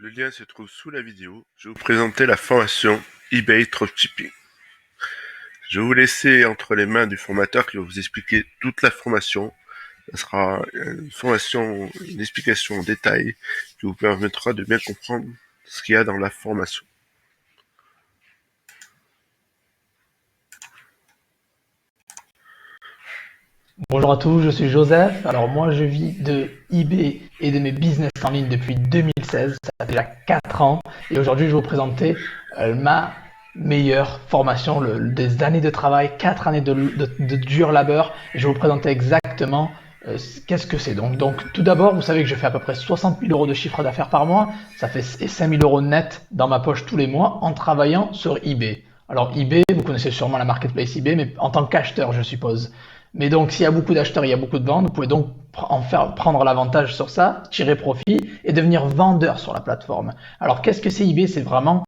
Le lien se trouve sous la vidéo. Je vais vous présenter la formation eBay Dropshipping. Je vais vous laisser entre les mains du formateur qui va vous expliquer toute la formation. Ce sera une formation, une explication en détail qui vous permettra de bien comprendre ce qu'il y a dans la formation. Bonjour à tous, je suis Joseph. Alors moi je vis de eBay et de mes business en ligne depuis 2016, ça fait déjà 4 ans et aujourd'hui je vais vous présenter ma meilleure formation, des années de travail, 4 années de dur labeur et je vais vous présenter exactement qu'est-ce que c'est. Donc tout d'abord, vous savez que je fais à peu près 60 000 euros de chiffre d'affaires par mois, ça fait 5 000 euros net dans ma poche tous les mois en travaillant sur eBay. Alors eBay, vous connaissez sûrement la marketplace eBay, mais en tant qu'acheteur je suppose. Mais donc, s'il y a beaucoup d'acheteurs, il y a beaucoup de ventes, vous pouvez donc prendre l'avantage sur ça, tirer profit et devenir vendeur sur la plateforme. Alors, qu'est-ce que c'est eBay? C'est vraiment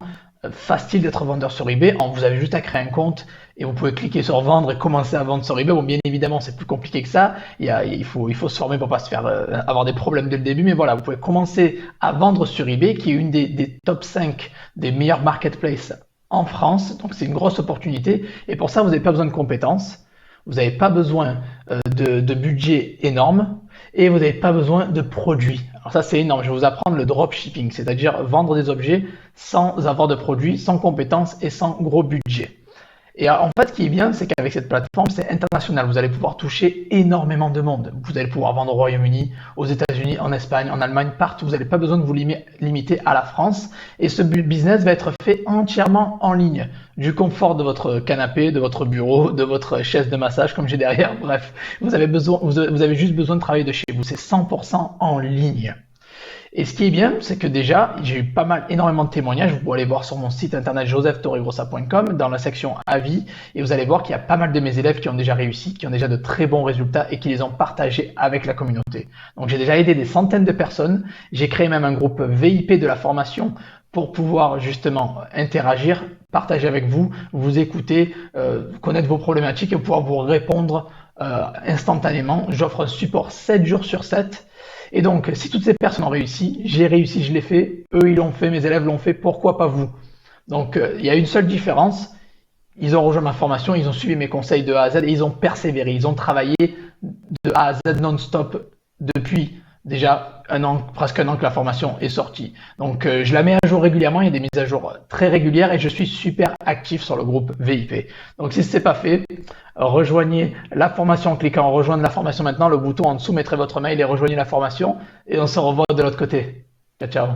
facile d'être vendeur sur eBay. Vous avez juste à créer un compte et vous pouvez cliquer sur vendre et commencer à vendre sur eBay. Bon, bien évidemment, c'est plus compliqué que ça. Il faut se former pour pas se faire avoir des problèmes dès le début. Mais voilà, vous pouvez commencer à vendre sur eBay, qui est une des top 5 des meilleures marketplaces en France. Donc, c'est une grosse opportunité. Et pour ça, vous n'avez pas besoin de compétences. Vous n'avez pas besoin de budget énorme et vous n'avez pas besoin de produits. Alors ça c'est énorme, je vais vous apprendre le dropshipping, c'est-à-dire vendre des objets sans avoir de produits, sans compétences et sans gros budget. Et en fait, ce qui est bien, c'est qu'avec cette plateforme, c'est international. Vous allez pouvoir toucher énormément de monde. Vous allez pouvoir vendre au Royaume-Uni, aux États-Unis, en Espagne, en Allemagne, partout. Vous n'avez pas besoin de vous limiter à la France. Et ce business va être fait entièrement en ligne, du confort de votre canapé, de votre bureau, de votre chaise de massage, comme j'ai derrière. Bref, vous avez juste besoin de travailler de chez vous. C'est 100% en ligne. Et ce qui est bien, c'est que déjà, j'ai eu énormément de témoignages. Vous pouvez aller voir sur mon site internet josephtorregrossa.com dans la section avis et vous allez voir qu'il y a pas mal de mes élèves qui ont déjà réussi, qui ont déjà de très bons résultats et qui les ont partagés avec la communauté. Donc j'ai déjà aidé des centaines de personnes. J'ai créé même un groupe VIP de la formation pour pouvoir justement interagir, partager avec vous, vous écouter, connaître vos problématiques et pouvoir vous répondre instantanément. J'offre un support 7 jours sur 7. Et donc, si toutes ces personnes ont réussi, j'ai réussi, je l'ai fait, eux ils l'ont fait, mes élèves l'ont fait, pourquoi pas vous? Donc, il y a une seule différence, ils ont rejoint ma formation, ils ont suivi mes conseils de A à Z et ils ont persévéré, ils ont travaillé de A à Z non-stop depuis déjà un an, presque un an que la formation est sortie. Donc je la mets à jour régulièrement, il y a des mises à jour très régulières et je suis super actif sur le groupe VIP. Donc si ce n'est pas fait, rejoignez la formation en cliquant en rejoindre la formation maintenant, le bouton en dessous, mettrez votre mail et rejoignez la formation et on se revoit de l'autre côté. Ciao, ciao.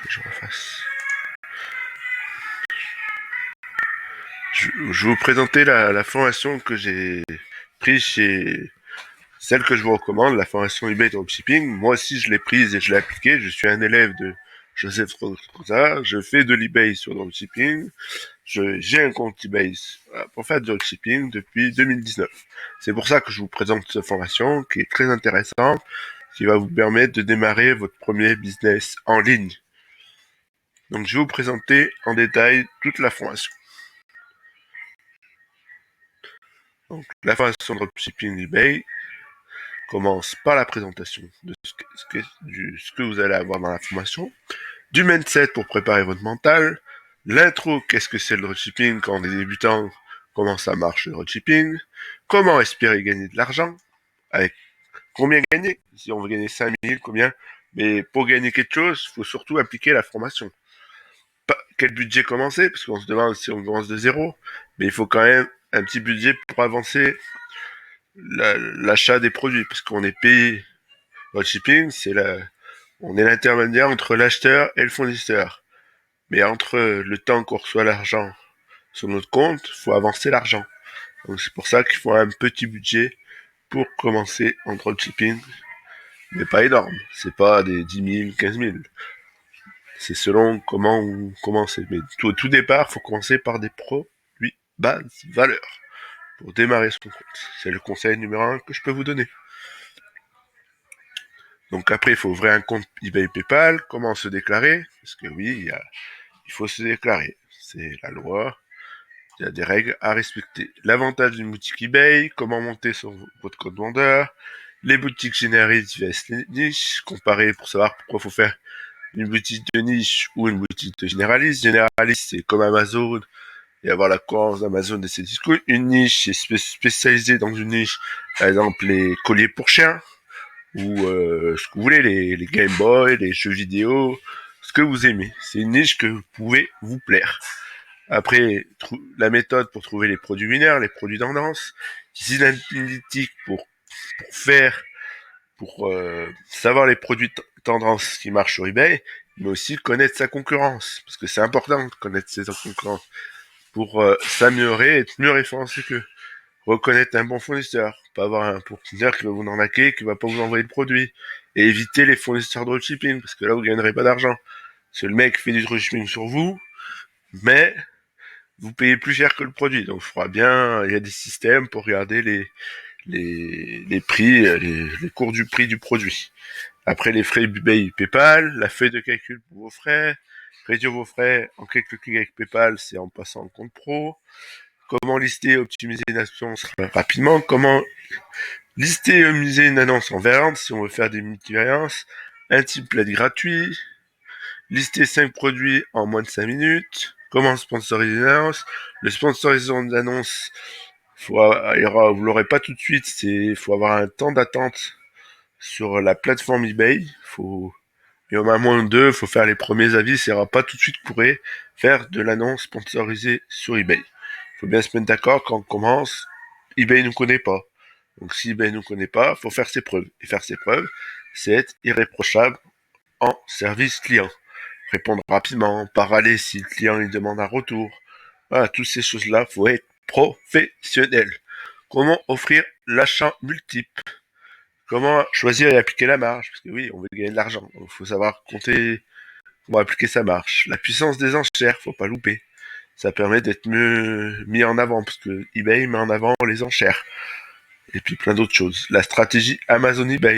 Je refasse. Je vais vous présenter la formation que j'ai prise chez celle que je vous recommande, la formation eBay Dropshipping. Moi aussi, je l'ai prise et je l'ai appliquée. Je suis un élève de Joseph Rosa. Je fais de l'eBay sur Dropshipping. J'ai un compte eBay pour faire du dropshipping depuis 2019. C'est pour ça que je vous présente cette formation qui est très intéressante, qui va vous permettre de démarrer votre premier business en ligne. Donc, je vais vous présenter en détail toute la formation. Donc, la formation dropshipping eBay commence par la présentation de ce que vous allez avoir dans la formation, du mindset pour préparer votre mental, l'intro, qu'est-ce que c'est le dropshipping quand on est débutant, comment ça marche le dropshipping, comment espérer gagner de l'argent avec Combien gagner? Si on veut gagner 5000, combien? Mais pour gagner quelque chose, il faut surtout appliquer la formation. Pas quel budget commencer, parce qu'on se demande si on commence de zéro, mais il faut quand même un petit budget pour avancer l'achat des produits, parce qu'on est payé. Le shipping, on est l'intermédiaire entre l'acheteur et le fournisseur. Mais entre le temps qu'on reçoit l'argent sur notre compte, il faut avancer l'argent. Donc c'est pour ça qu'il faut un petit budget pour commencer en dropshipping, mais pas énorme. C'est pas des 10 000, 15 000. C'est selon comment on commence. Mais au tout départ, il faut commencer par des produits base valeur pour démarrer son compte. C'est le conseil numéro 1 que je peux vous donner. Donc après, il faut ouvrir un compte eBay PayPal. Comment se déclarer? Parce que oui, il faut se déclarer. C'est la loi. Il y a des règles à respecter. L'avantage d'une boutique eBay, comment monter sur votre code vendeur, les boutiques généralistes vs les niches, comparer pour savoir pourquoi il faut faire une boutique de niche ou une boutique de généraliste. Généraliste, c'est comme Amazon, et avoir la cohérence d'Amazon et ses discours. Une niche, c'est spécialisé dans une niche, par exemple les colliers pour chiens, ou ce que vous voulez, les Game Boy, les jeux vidéo, ce que vous aimez. C'est une niche que vous pouvez vous plaire. Après, la méthode pour trouver les produits mineurs, les produits tendance, des analytiques pour savoir les produits tendance qui marchent sur eBay, mais aussi connaître sa concurrence, parce que c'est important de connaître ses concurrents pour s'améliorer et être mieux référencé qu'eux. Reconnaître un bon fournisseur, pas avoir un fournisseur qui va vous arnaquer, qui va pas vous envoyer de produits, et éviter les fournisseurs de dropshipping, parce que là vous gagnerez pas d'argent. Parce que le mec fait du dropshipping sur vous, mais vous payez plus cher que le produit. Donc il faudra bien, il y a des systèmes pour regarder les prix, les cours du prix du produit. Après les frais eBay PayPal, la feuille de calcul pour vos frais, réduire vos frais en quelques clics avec PayPal, c'est en passant en compte pro. Comment lister et optimiser une annonce rapidement, comment lister et optimiser une annonce en variante si on veut faire des multivariances, un template gratuit, lister 5 produits en moins de 5 minutes, comment sponsoriser une annonce, le sponsorisation de l'annonce, vous l'aurez pas tout de suite, faut avoir un temps d'attente sur la plateforme eBay, il y en a moins de 2, faut faire les premiers avis, ça ira pas tout de suite pourrait faire de l'annonce sponsorisée sur eBay. Faut bien se mettre d'accord quand on commence, eBay ne connaît pas. Donc si eBay ne connaît pas, faut faire ses preuves. Et faire ses preuves, c'est être irréprochable en service client. Répondre rapidement, pas râler si le client lui demande un retour. Voilà, toutes ces choses-là, faut être professionnel. Comment offrir l'achat multiple? Comment choisir et appliquer la marge? Parce que oui, on veut gagner de l'argent. Il faut savoir compter, comment appliquer sa marge. La puissance des enchères, faut pas louper. Ça permet d'être mieux mis en avant, parce que eBay met en avant les enchères. Et puis plein d'autres choses. La stratégie Amazon eBay,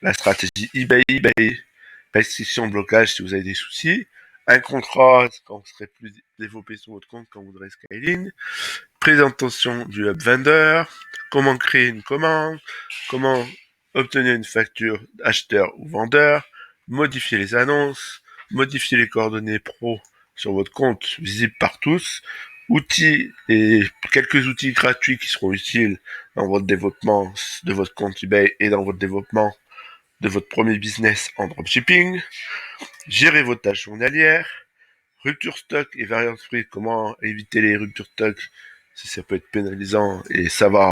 la stratégie eBay, restriction de blocage si vous avez des soucis, un contrat quand vous serez plus développé sur votre compte quand vous voudrez scaling, présentation du hub vendor, comment créer une commande, comment obtenir une facture acheteur ou vendeur, modifier les annonces, modifier les coordonnées pro sur votre compte visible par tous, outils et quelques outils gratuits qui seront utiles dans votre développement de votre compte eBay et dans votre développement de votre premier business en dropshipping, gérer vos tâches journalières, rupture stock et variance prix, comment éviter les ruptures stock si ça peut être pénalisant et savoir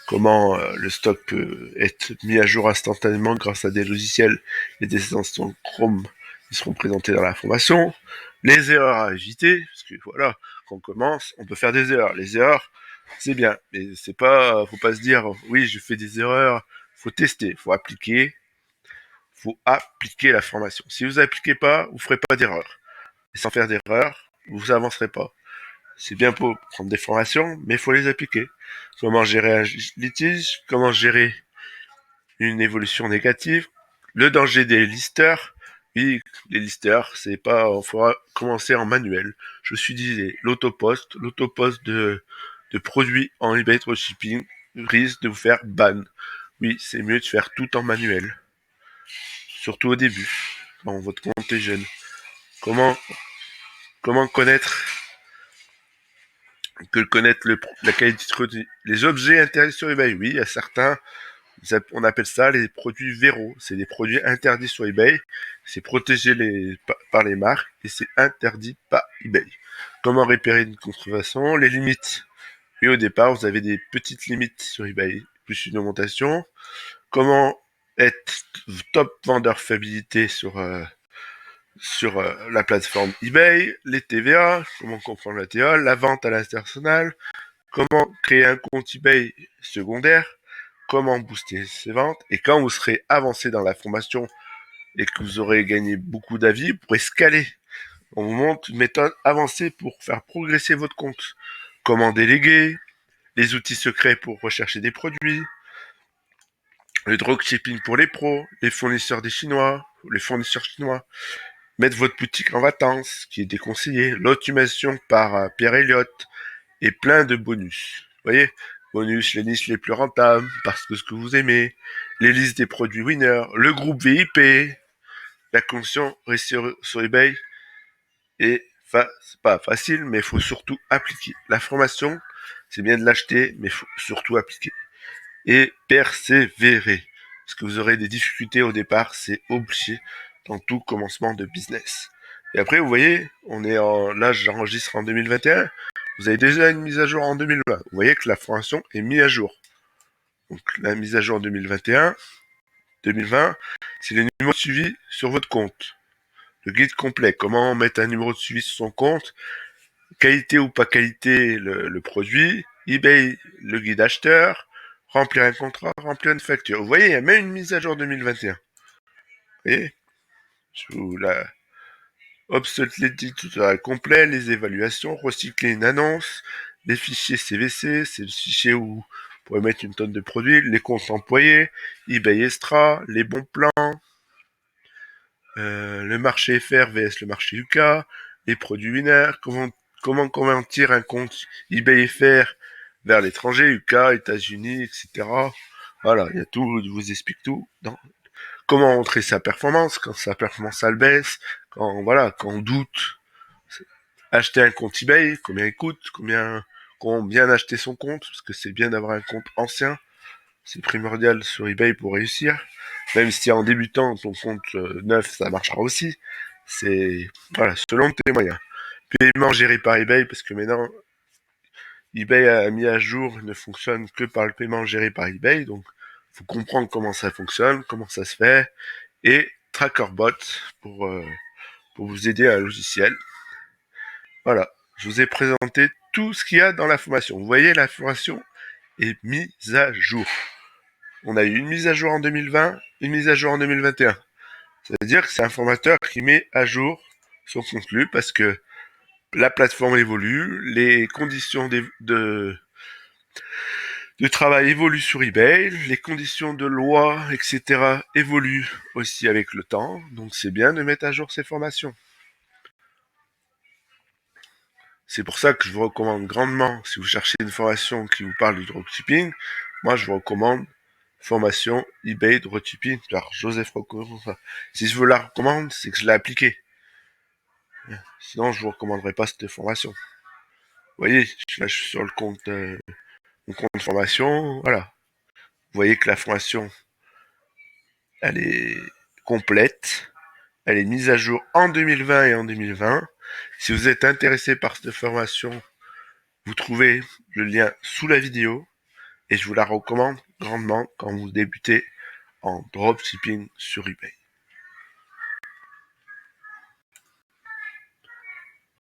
comment le stock peut être mis à jour instantanément grâce à des logiciels et des extensions Chrome qui seront présentés dans la formation, les erreurs à éviter, parce que voilà, quand on commence, on peut faire des erreurs. Les erreurs, c'est bien, mais c'est pas, faut pas se dire, oui, je fais des erreurs, faut tester, faut appliquer la formation. Si vous appliquez pas, vous ferez pas d'erreur. Et sans faire d'erreur, vous avancerez pas. C'est bien pour prendre des formations, mais il faut les appliquer. Comment gérer un litige, comment gérer une évolution négative, le danger des listers. Oui, les listers, c'est pas, il faudra commencer en manuel. Je suis disais, l'autopost de produits en eBay dropshipping risque de vous faire ban. Oui, c'est mieux de faire tout en manuel. Surtout au début, quand votre compte est jeune. Comment, comment connaître la qualité de produit. Les objets intéressés sur eBay, oui, il y a certains, On appelle ça les produits verrous. C'est des produits interdits sur eBay. C'est protégé par les marques et c'est interdit par eBay. Comment repérer une contrefaçon? Les limites. Et au départ, vous avez des petites limites sur eBay, plus une augmentation. Comment être top vendeur fiabilité sur la plateforme eBay, les TVA, comment comprendre la TVA, la vente à l'international, comment créer un compte eBay secondaire, comment booster ses ventes, et quand vous serez avancé dans la formation et que vous aurez gagné beaucoup d'avis, vous pourrez scaler. On vous montre une méthode avancée pour faire progresser votre compte. Comment déléguer, les outils secrets pour rechercher des produits, le dropshipping pour les pros, les fournisseurs chinois, mettre votre boutique en vacances, qui est déconseillé, l'automation par Pierre Elliott, et plein de bonus. Vous voyez, bonus, les niches les plus rentables, parce que ce que vous aimez, les listes des produits winners, le groupe VIP, la commission sur eBay, et c'est pas facile, mais il faut surtout appliquer. La formation, c'est bien de l'acheter, mais il faut surtout appliquer. Et persévérer. Parce que vous aurez des difficultés au départ, c'est obligé dans tout commencement de business. Et après, vous voyez, là, j'enregistre en 2021. Vous avez déjà une mise à jour en 2020. Vous voyez que la formation est mise à jour. Donc, la mise à jour en 2021, 2020, c'est les numéros de suivi sur votre compte. Le guide complet, comment mettre un numéro de suivi sur son compte, qualité ou pas qualité le produit, eBay, le guide acheteur, remplir un contrat, remplir une facture. Vous voyez, il y a même une mise à jour 2021. Vous voyez, je vous la obsolète tutoriel complet, les évaluations, recycler une annonce, les fichiers CVC, c'est le fichier où vous pourrez mettre une tonne de produits, les comptes employés, eBay Extra, les bons plans, le marché FR vs le marché UK, les produits binaires, comment convertir un compte eBay FR vers l'étranger, UK, États-Unis, etc. Voilà, il y a tout, je vous explique tout. Comment montrer sa performance, quand sa performance elle baisse, quand on doute. Acheter un compte eBay, combien il coûte, combien acheter son compte, parce que c'est bien d'avoir un compte ancien. C'est primordial sur eBay pour réussir. Même si en débutant, ton compte neuf, ça marchera aussi. C'est, voilà, selon tes moyens. Paiement géré par eBay, parce que maintenant, eBay a mis à jour, ne fonctionne que par le paiement géré par eBay. Donc, faut comprendre comment ça fonctionne, comment ça se fait. Et TrackerBot pour vous aider à un logiciel. Voilà. Je vous ai présenté tout ce qu'il y a dans la formation. Vous voyez, la formation est mise à jour. On a eu une mise à jour en 2020, une mise à jour en 2021. Ça veut dire que c'est un formateur qui met à jour son contenu parce que la plateforme évolue, les conditions de travail évoluent sur eBay, les conditions de loi, etc. évoluent aussi avec le temps. Donc c'est bien de mettre à jour ces formations. C'est pour ça que je vous recommande grandement, si vous cherchez une formation qui vous parle du dropshipping, moi je vous recommande formation eBay dropshipping par Joseph Rocco. Si je vous la recommande, c'est que je l'ai appliquée. Sinon, je vous recommanderais pas cette formation. Vous voyez, là, je suis sur le compte, mon compte de formation, voilà. Vous voyez que la formation, elle est complète, elle est mise à jour en 2020 et en 2020. Si vous êtes intéressé par cette formation, vous trouvez le lien sous la vidéo et je vous la recommande grandement quand vous débutez en dropshipping sur eBay.